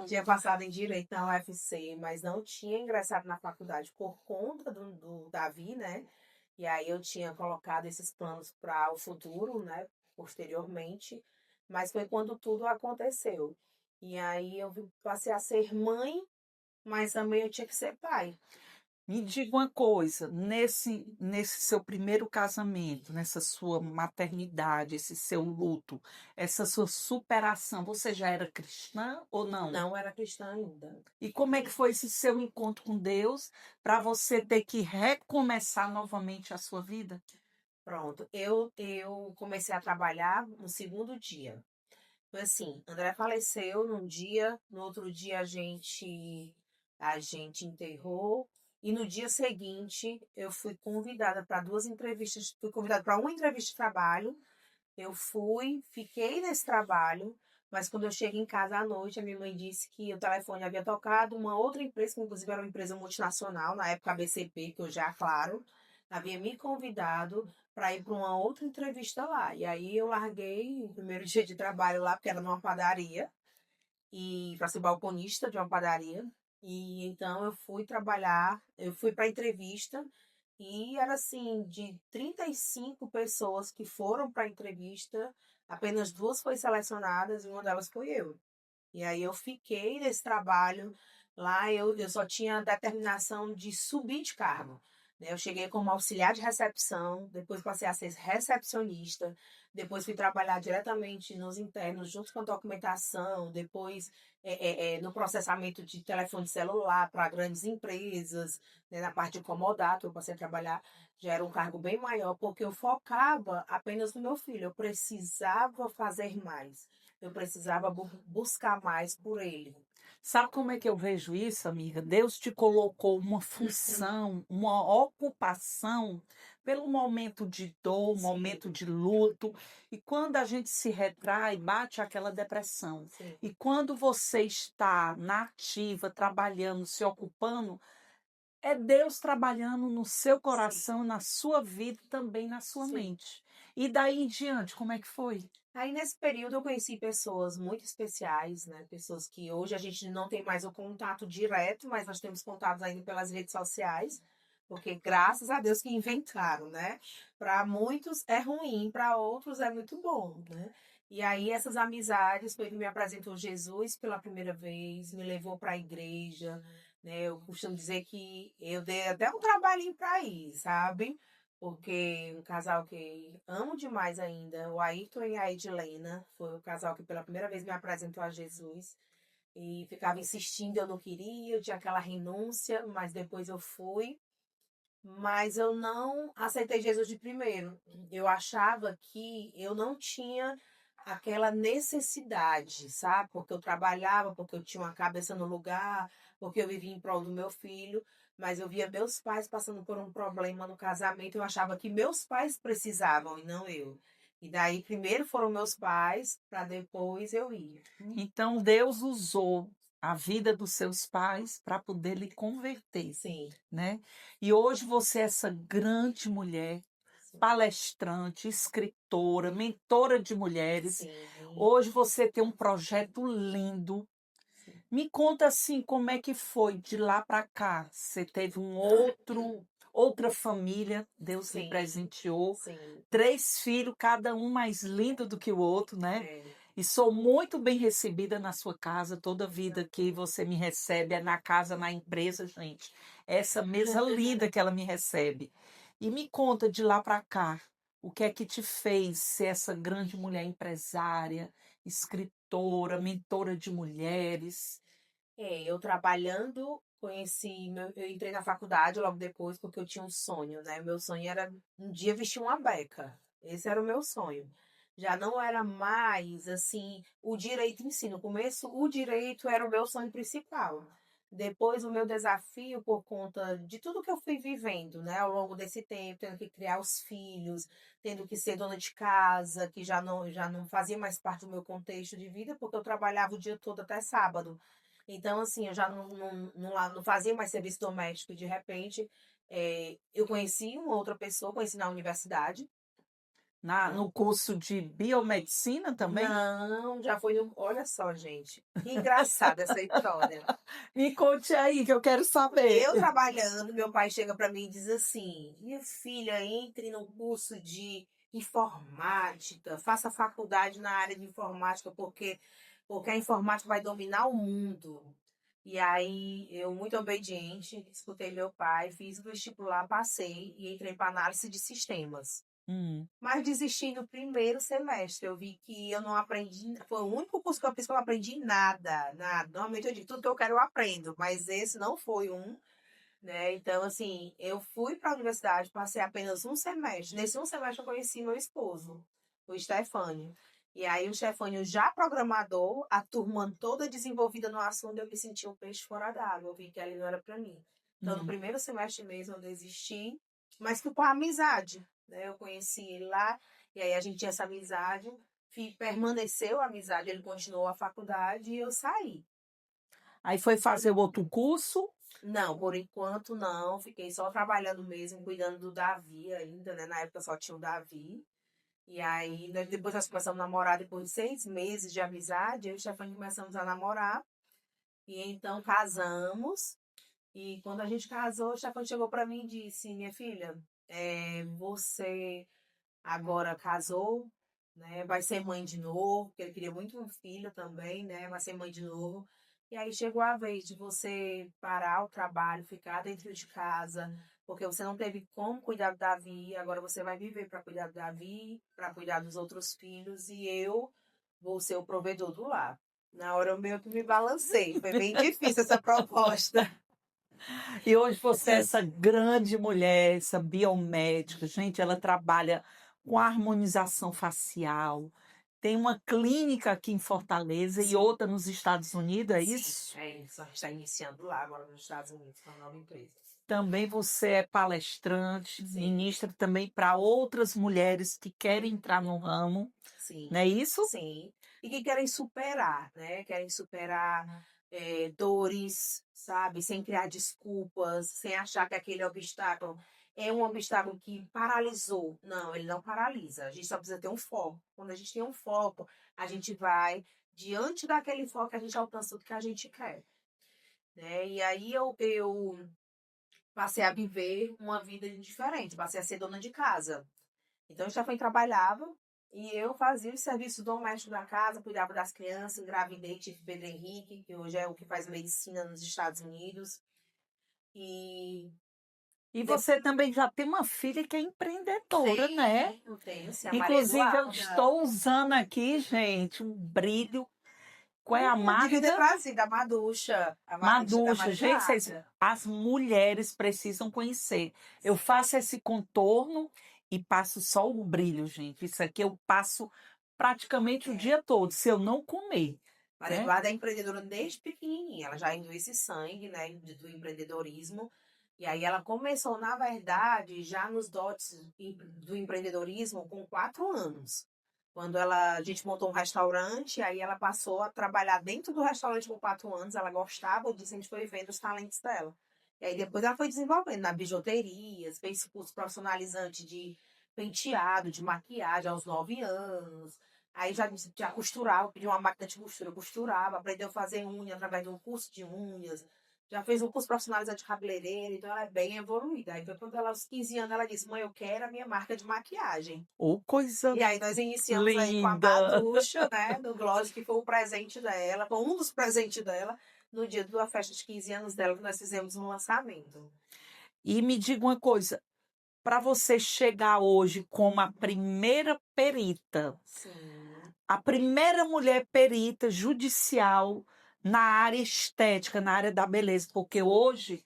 Tinha passado em Direito na UFC, mas não tinha ingressado na faculdade por conta do Davi, né? E aí eu tinha colocado esses planos para o futuro, né? Posteriormente, mas foi quando tudo aconteceu. E aí passei a ser mãe, mas também eu tinha que ser pai. Me diga uma coisa, nesse seu primeiro casamento, nessa sua maternidade, esse seu luto, essa sua superação, você já era cristã ou não? Não era cristã ainda. E como é que foi esse seu encontro com Deus para você ter que recomeçar novamente a sua vida? Pronto, eu comecei a trabalhar no segundo dia. Foi assim, André faleceu num dia, no outro dia a gente enterrou e no dia seguinte eu fui convidada para duas entrevistas, fui convidada para uma entrevista de trabalho. Eu fui, fiquei nesse trabalho, mas quando eu cheguei em casa à noite, a minha mãe disse que o telefone havia tocado, uma outra empresa, que inclusive era uma empresa multinacional, na época a BCP, que eu já, claro, havia me convidado para ir para uma outra entrevista lá. E aí eu larguei o primeiro dia de trabalho lá, porque era numa padaria, e para ser balconista de uma padaria. E então eu fui trabalhar, eu fui para a entrevista e era assim, de 35 pessoas que foram para a entrevista, apenas duas foram selecionadas e uma delas foi eu. E aí eu fiquei nesse trabalho lá, eu só tinha determinação de subir de cargo. Né? Eu cheguei como auxiliar de recepção, depois passei a ser recepcionista, depois fui trabalhar diretamente nos internos, junto com a documentação, depois no processamento de telefone celular para grandes empresas, né? Na parte de comodato, eu passei a trabalhar, já era um cargo bem maior, porque eu focava apenas no meu filho, eu precisava fazer mais. Eu precisava buscar mais por ele. Sabe como é que eu vejo isso, amiga? Deus te colocou uma função, uma ocupação pelo momento de dor, Sim, momento de luto. E quando a gente se retrai, bate aquela depressão. sim, E quando você está na ativa, trabalhando, se ocupando, é Deus trabalhando no seu sim, coração, na sua vida e também na sua sim. mente. E daí em diante, como é que foi? Aí nesse período eu conheci pessoas muito especiais, né? Pessoas que hoje a gente não tem mais o contato direto, mas nós temos contatos ainda pelas redes sociais, porque graças a Deus que inventaram, né? Para muitos é ruim, para outros é muito bom, né? E aí essas amizades foi que me apresentou Jesus pela primeira vez, me levou para a igreja, né? Eu costumo dizer que eu dei até um trabalhinho para ir, sabe? Porque um casal que amo demais ainda, o Ayrton e a Edilena, foi o casal que pela primeira vez me apresentou a Jesus. E ficava insistindo, eu não queria, eu tinha aquela renúncia, mas depois eu fui. Mas eu não aceitei Jesus de primeiro. Eu achava que eu não tinha aquela necessidade, sabe? Porque eu trabalhava, porque eu tinha uma cabeça no lugar, porque eu vivia em prol do meu filho, mas eu via meus pais passando por um problema no casamento, eu achava que meus pais precisavam e não eu. E daí primeiro foram meus pais, para depois eu ir. Então Deus usou a vida dos seus pais para poder lhe converter, Sim, né? E hoje você é essa grande mulher, sim, palestrante, escritora, mentora de mulheres. sim, Hoje você tem um projeto lindo. sim. Me conta assim, como é que foi de lá para cá? Você teve outra família, Deus lhe Sim, presenteou, sim. 3 filhos, cada um mais lindo do que o outro, né? É, E sou muito bem recebida na sua casa. Toda vida que você me recebe é na casa, na empresa, gente. Essa mesa linda que ela me recebe. E me conta de lá para cá, o que é que te fez ser essa grande mulher empresária, escritora, mentora de mulheres? eu trabalhando, eu entrei na faculdade logo depois porque eu tinha um sonho, né? Meu sonho era um dia vestir uma beca. Esse era o meu sonho. Já não era mais assim o direito em si. No começo, o direito era o meu sonho principal. Depois, o meu desafio por conta de tudo que eu fui vivendo, né, ao longo desse tempo, tendo que criar os filhos, tendo que ser dona de casa, que já não fazia mais parte do meu contexto de vida, porque eu trabalhava o dia todo até sábado. Então, assim, eu já não fazia mais serviço doméstico. E, de repente, eu conheci uma outra pessoa, conheci na universidade. No curso de biomedicina também? Não, já foi no. Olha só, gente. Que engraçada essa história. Me conte aí, que eu quero saber. Eu trabalhando, meu pai chega para mim e diz assim: minha filha, entre no curso de informática, faça faculdade na área de informática, porque a informática vai dominar o mundo. E aí, eu, muito obediente, escutei meu pai, fiz o vestibular, passei e entrei para análise de sistemas. Hum, Mas desisti no primeiro semestre. Eu vi que eu não aprendi. Foi o único curso que eu fiz que eu não aprendi nada. Nada. Normalmente eu digo, tudo que eu quero eu aprendo, mas esse não foi um, né? Então, assim, eu fui para a universidade, passei apenas um semestre. Nesse um semestre eu conheci meu esposo, o Stefânio. E aí o Stefânio já programador, a turma toda desenvolvida no assunto, eu me senti um peixe fora d'água. Eu vi que ali não era para mim. Então, no hum. primeiro semestre mesmo eu desisti, mas fui por amizade, né? Eu conheci ele lá, e aí a gente tinha essa amizade, permaneceu a amizade, ele continuou a faculdade e eu saí. Aí foi fazer o outro curso. Não, por enquanto não. Fiquei só trabalhando mesmo, cuidando do Davi ainda, né? Na época só tinha o Davi. E aí, depois nós começamos a namorar, depois de 6 meses de amizade, eu e o Stefano começamos a namorar. E então casamos. E quando a gente casou, o Stefano chegou para mim e disse: minha filha, você agora casou, né? Vai ser mãe de novo, porque ele queria muito um filho também, né? Vai ser mãe de novo. E aí chegou a vez de você parar o trabalho, ficar dentro de casa, porque você não teve como cuidar do Davi, agora você vai viver para cuidar do Davi, para cuidar dos outros filhos, e eu vou ser o provedor do lar. Na hora eu meio que me balancei, foi bem difícil essa proposta. E hoje você é essa grande mulher, essa biomédica. Gente, ela trabalha com harmonização facial. Tem uma clínica aqui em Fortaleza e Sim, outra nos Estados Unidos, é sim, isso? é isso. A gente está iniciando lá agora nos Estados Unidos, com uma nova empresa. Também você é palestrante, Sim, ministra também para outras mulheres que querem entrar no ramo, sim, não é isso? sim. E que querem superar, né? Querem superar dores, sabe? Sem criar desculpas, sem achar que aquele obstáculo é um obstáculo que paralisou. Não, ele não paralisa. A gente só precisa ter um foco. Quando a gente tem um foco, a gente vai diante daquele foco, a gente alcança tudo que a gente quer, né? E aí eu passei a viver uma vida diferente, passei a ser dona de casa. Então, eu já foi trabalhava e eu fazia o serviço doméstico da casa, cuidava das crianças, engravidei, tive Pedro Henrique, que hoje é o que faz medicina nos Estados Unidos. E E depois você também já tem uma filha que é empreendedora, né? eu tenho, assim, a Maria Inclusive, eu Eduarda. estou usando aqui, gente, um brilho. Qual é a Eu devia ter marca? trazido a Maduxa da Maduxa. Maria Gente, Eduarda. as mulheres precisam conhecer. Eu faço esse contorno e passo só o brilho, gente. Isso aqui eu passo praticamente o É. dia todo, se eu não comer, Maria né? Eduarda é empreendedora desde pequenininha, ela já indo esse sangue, né, do empreendedorismo. E aí ela começou, na verdade, já nos dotes do empreendedorismo com 4 anos. Quando a gente montou um restaurante, aí ela passou a trabalhar dentro do restaurante com 4 anos, ela gostava disso, a gente foi vendo os talentos dela. E aí depois ela foi desenvolvendo na bijuteria, fez curso profissionalizante de penteado, de maquiagem aos 9 anos. Aí já costurava, pediu uma máquina de costura, costurava, aprendeu a fazer unha através de um curso de unhas, já fez um curso profissionalizante de cabeleireira, então ela é bem evoluída. Aí foi quando ela, aos 15 anos, ela disse: mãe, eu quero a minha marca de maquiagem. Ô, coisa E aí nós iniciamos aí com a linda! Maduxa, né, do Gloss, que foi o presente dela, foi um dos presentes dela, no dia da festa de 15 anos dela, que nós fizemos um lançamento. E me diga uma coisa, para você chegar hoje como a primeira perita, Sim, a primeira mulher perita judicial na área estética, na área da beleza, porque hoje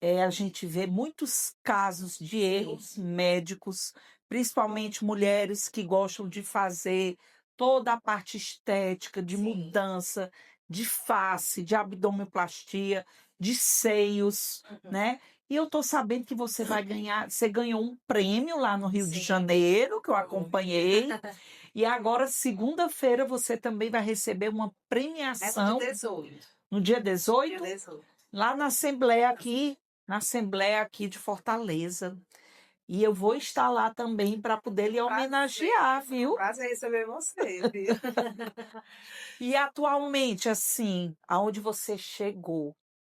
a gente vê muitos casos de sim, erros médicos, principalmente mulheres que gostam de fazer toda a parte estética, de sim. mudança de face, de abdominoplastia, de seios, Uhum. né? E eu estou sabendo que você vai ganhar, você ganhou um prêmio lá no Rio de Sim. Janeiro, que eu Foi. acompanhei, e agora, segunda-feira, você também vai receber uma Essa de premiação 18. no dia Dia 18, 18. lá na Assembleia aqui de Fortaleza. E eu vou estar lá também para poder lhe homenagear, viu? Prazer receber você, viu? E atualmente, assim, aonde você chegou,